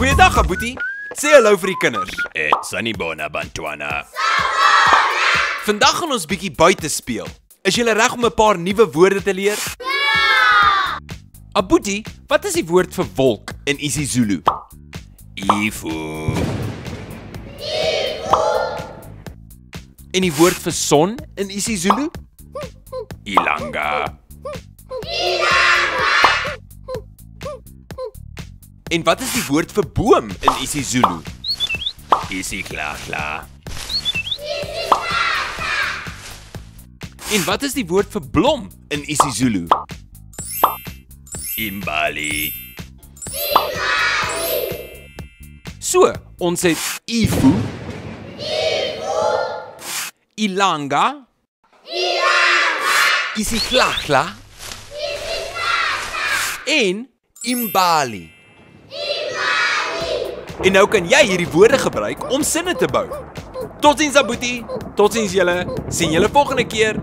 Goeiedag, Aboetie. Sê hallo vir die kinders. Sanibona Bantwana. Vandag gaan ons bietjie buite speel. Is julle reg om 'n paar nuwe woorde te leer? Ja! Aboetie, wat is die woord vir wolk in isiZulu? Ifu. En die woord vir son in isiZulu? Ilanga. En wat is die woord vir boom in isiZulu? Isiklakla. En wat is die woord vir blom in isiZulu? Imbali. So, ons het Ifu, Ilanga, Isiklakla en Imbali. En nou kan jy hierdie woorde gebruik om sinne te bou. Totsiens, Aboetie. Totsiens julle. Sien julle volgende keer.